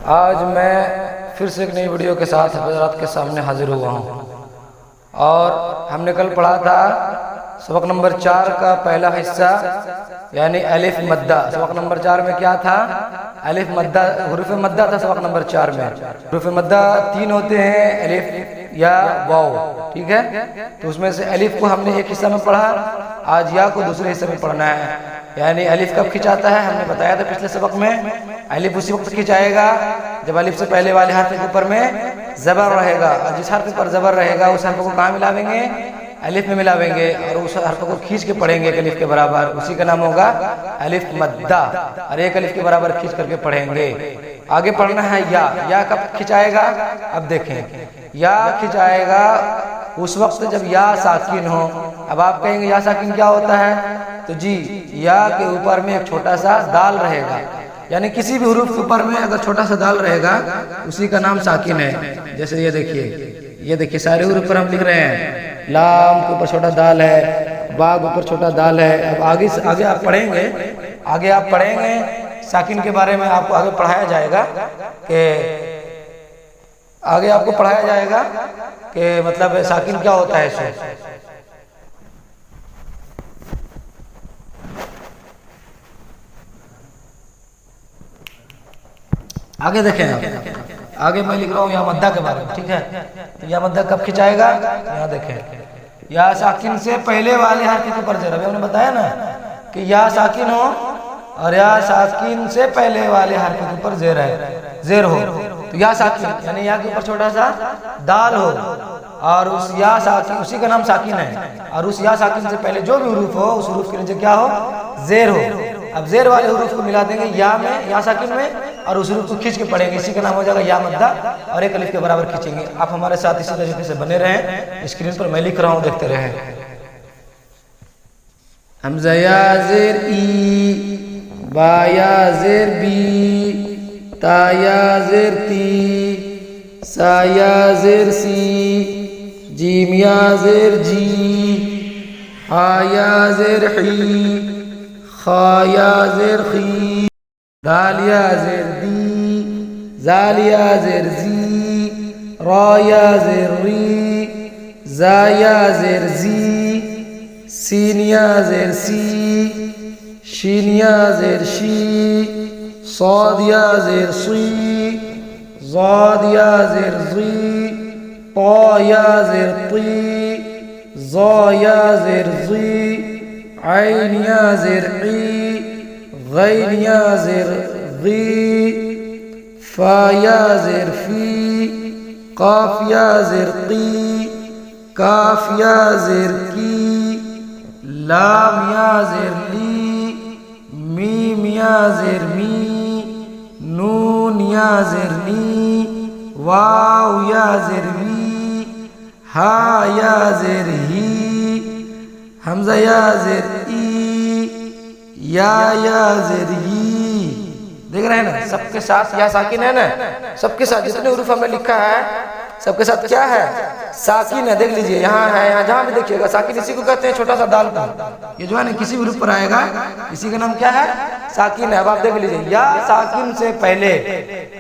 آج میں پھر سے ایک نئی ویڈیو کے ساتھ حضرات کے سامنے حاضر ہوا ہوں، اور ہم نے کل پڑھا تھا سبق نمبر 4 کا پہلا حصہ یعنی الف مدہ۔ سبق نمبر 4 میں کیا تھا؟ الف مدہ، حروف مدہ تھا سبق نمبر 4 میں۔ حروف مدہ 3 ہوتے ہیں، الف یا واو، ٹھیک ہے؟ تو اس میں سے الف کو ہم نے ایک حصہ میں پڑھا، آج یا کو دوسرے حصے میں پڑھنا ہے۔ یعنی الف کب کھنچاتا ہے؟ ہم نے بتایا تھا پچھلے سبق میں، الف اسی وقت کھنچائے گا جب الف سے پہلے والے حرف کے اوپر میں زبر رہے گا، اور جس حرف پر زبر رہے گا اس حرف کو کہاں ملاویں گے؟ الف میں ملاویں گے، اور اس حرف کو کھینچ کے پڑھیں گے ایک الف کے برابر، اسی کا نام ہوگا الف مدہ، اور ایک الف کے برابر کھینچ کر کے پڑھیں گے۔ آگے پڑھنا ہے یا۔ یا کب کھنچائے گا؟ اب دیکھیں، یا کھنچائے گا اس وقت جب یا ساکن ہو۔ اب آپ کہیں گے یا ساکن کیا ہوتا ہے؟ تو جی، یا کے اوپر میں ایک چھوٹا سا دال رہے گا، یعنی کسی بھی حروف کے اوپر میں اگر چھوٹا سا دال رہے گا اسی کا نام ساکن ہے۔ جیسے یہ دیکھیے سارے حروف پر ہم لکھ رہے ہیں، لام کے اوپر چھوٹا دال ہے، با کے اوپر چھوٹا دال ہے۔ اب آگے آپ پڑھیں گے ساکن کے بارے میں، آپ کو آگے پڑھایا جائے گا کہ مطلب ساکن کیا ہوتا ہے۔ اسے آگے دیکھیں، آگے میں لکھ رہا ہوں یا مدہ کے بارے میں، ٹھیک ہے؟ تو یا مدہ کب کھنچائے گا؟ یہاں دیکھیں، یا ساکن سے پہلے والے حرف کے اوپر زیر۔ ابھی ہم نے بتایا نا کہ یا ساکن ہو اور یا ساکن سے پہلے والے حرف کے اوپر زیر ہو، تو یا ساکن یعنی یا کے اوپر چھوٹا سا دال ہو، اور اس یا ساکن اسی کا نام ساکن ہے، اور اس یا ساکن سے پہلے جو بھی حروف ہو اس حروف کے نیچے کیا ہو؟ زیر ہو۔ اب زیر والے حروف کو ملا دیں گے یا میں، یا ساکن میں، اور اس حروف کو کھینچ کے پڑھیں گے، اسی کا نام ہو جائے گا یا مدہ، اور ایک الف کے برابر کھینچیں گے۔ آپ ہمارے ساتھ اسی طریقے سے بنے رہیں، اسکرین پر میں لکھ رہا ہوں، دیکھتے رہیں۔ حمزہ یا زیر ای، با یا زیر بی، تا یا زیر تی، سا یا زیر سی، جیم یا زیر جی، ہا یا زیر حی، خا یا زیر خی، دال یا زیر دی، زال یا زیر زی، را یا زیر ری، زا یا زیر زی، سین یا زیر سی، شین یا زیر شی، صاد یا زیر صی، ضاد یا زیر ضی، طا یا زیر طی، ظا یا زیر ضی، عین یا زیر عی، غین یا زیر غی، فا یا زیر فی، قاف یا زیر قی، کاف یا زیر کی، لام یا زیر لی، میم یا زیر می، نون یا زیر نی، واو یا زیر وی، ہا یا زیر ہی، حمزہ یا زیر ای، یا زیر ی۔ دیکھ رہے ہیں نا، سب کے ساتھ یا ساکن ہے نا، سب کے ساتھ جتنے حروف ہم نے لکھا ہے سب کے ساتھ کیا ہے؟ ساکن ہے۔ دیکھ لیجئے یہاں ہے، یہاں جہاں بھی دیکھیے گا ساکن اسی کو کہتے ہیں، چھوٹا سا دال کا، یہ جو ہے نا کسی بھی حروف پر آئے گا اسی کا نام کیا ہے؟ ساکن ہے۔ اب آپ دیکھ لیجئے، یا ساکن سے پہلے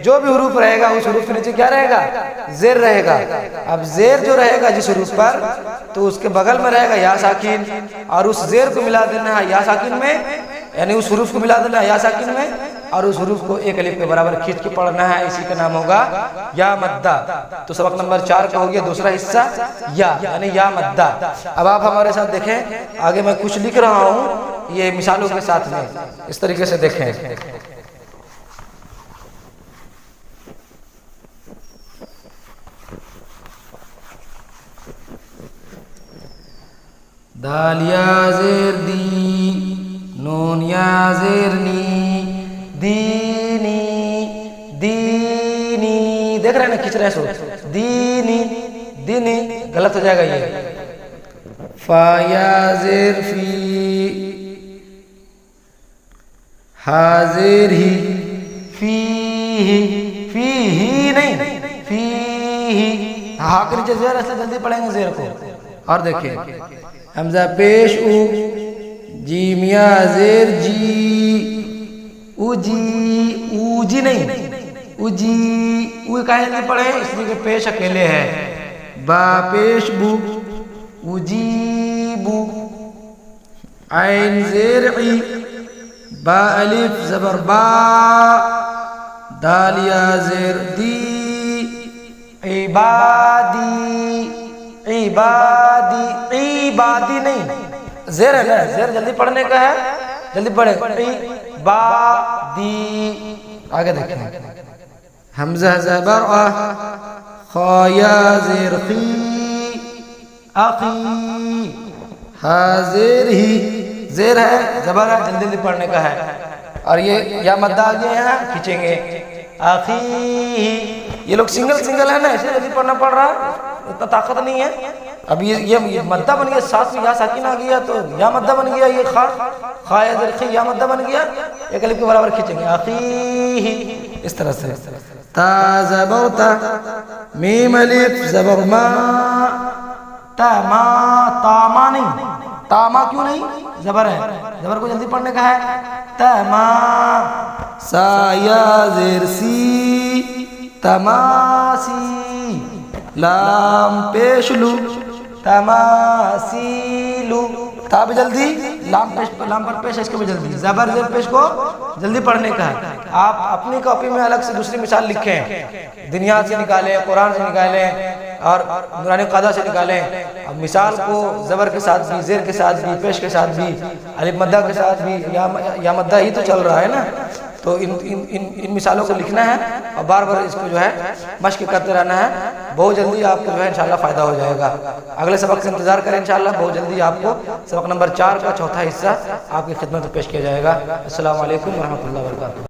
جو بھی حروف رہے گا اس حروف کے نیچے کیا رہے گا؟ زیر رہے گا۔ اب زیر جو رہے گا جس حروف پر، تو اس کے بغل میں رہے گا یا ساکن، اور اس زیر کو ملا دینا ہے یا ساکن میں، یعنی اس حروف کو ملا دینا ہے یا ساکن میں، اور اس حروف کو ایک الف کے برابر کھینچ کے پڑھنا ہے، اسی کا نام ہوگا یا مدہ۔ تو سبق نمبر 4 کا ہو گیا دوسرا حصہ یا، یعنی یا مدہ۔ اب آپ ہمارے ساتھ دیکھیں، آگے میں کچھ لکھ رہا ہوں یہ مثالوں کے ساتھ میں، اس طریقے سے دیکھیں۔ دال یا زیر دی، نون یا زیر نی، دینی، دینی، دیکھ رہے ہیں نا کھچ رہے ہیں سو، دینی، دینی، غلط ہو جائے گا یہ۔ فا یا زیر فی، ہا زیر ہی، فی ہی نہیں، فی ہی، ہا کے نیچے زیر، ایسے جلدی پڑھیں گے زیر کو۔ اور دیکھیں، حمزہ پیش او، جیم یا زیر جی، او جی، او جی نہیں، اجی، وہ کہاں جلدی پڑھے اس لیے کہ پیش اکیلے ہے، با پیش بو، اجیبو، عین زیر عی، با الف زبر با، دال یا زیر دی، عبادی، عبادی، عبادی نہیں، زیر ہے نا، زیر جلدی پڑھنے کا ہے، جلدی پڑھے، عبادی۔ آگے دیکھیں، حمزہ زبر آ، خا یا زیر خی، اخی، ہا زیر ہی، زیر ہے زبر ہے، جلدی جلدی پڑھنے کا ہے، اور یہ یا مدہ آگے ہیں کھینچیں گے، اخی، یہ لوگ سنگل سنگل ہے نا، اسے جلدی پڑھنا پڑ رہا ہے، اتنا طاقت نہیں ہے۔ اب یہ مدہ بن گیا، ساتھ میں یا ساکن آ گیا تو یا مدہ بن گیا، یہ خا، خا یا زیر خی یا مدہ بن گیا، ایک الف کے برابر کھینچیں گے، اخی، اس طرح سے۔ تا زبر تا، میم الف زبر ما، تاما، تاما نہیں، تاما کیوں نہیں، زبر ہے، زبر کو جلدی پڑھنے کا ہے، تاما، سا یا زیر سی، تماسی، لام پیش لو، تماسیلو، تا بھی جلدی، لام پر پیش ہے، اس کو بھی جلدی، زبر زیر پیش کو جلدی پڑھنے کا ہے۔ آپ اپنی کاپی میں الگ سے دوسری مثال لکھیں، دنیا سے نکالیں، قرآن سے نکالیں، اور نورانی قاعدہ سے نکالیں، اب مثال کو زبر کے ساتھ بھی، زیر کے ساتھ بھی، پیش کے ساتھ بھی، الف مدہ کے ساتھ بھی، یا مدہ ہی تو چل رہا ہے نا، تو ان مثالوں کو لکھنا ہے اور بار بار اس کو جو ہے مشق کرتے رہنا ہے، بہت جلدی آپ کو جو ہے انشاءاللہ فائدہ ہو جائے گا۔ اگلے سبق سے انتظار کریں انشاءاللہ، بہت جلدی آپ کو سبق نمبر 4 کا چوتھا حصہ آپ کی خدمت میں پیش کیا جائے گا۔ السلام علیکم ورحمۃ اللہ وبرکاتہ۔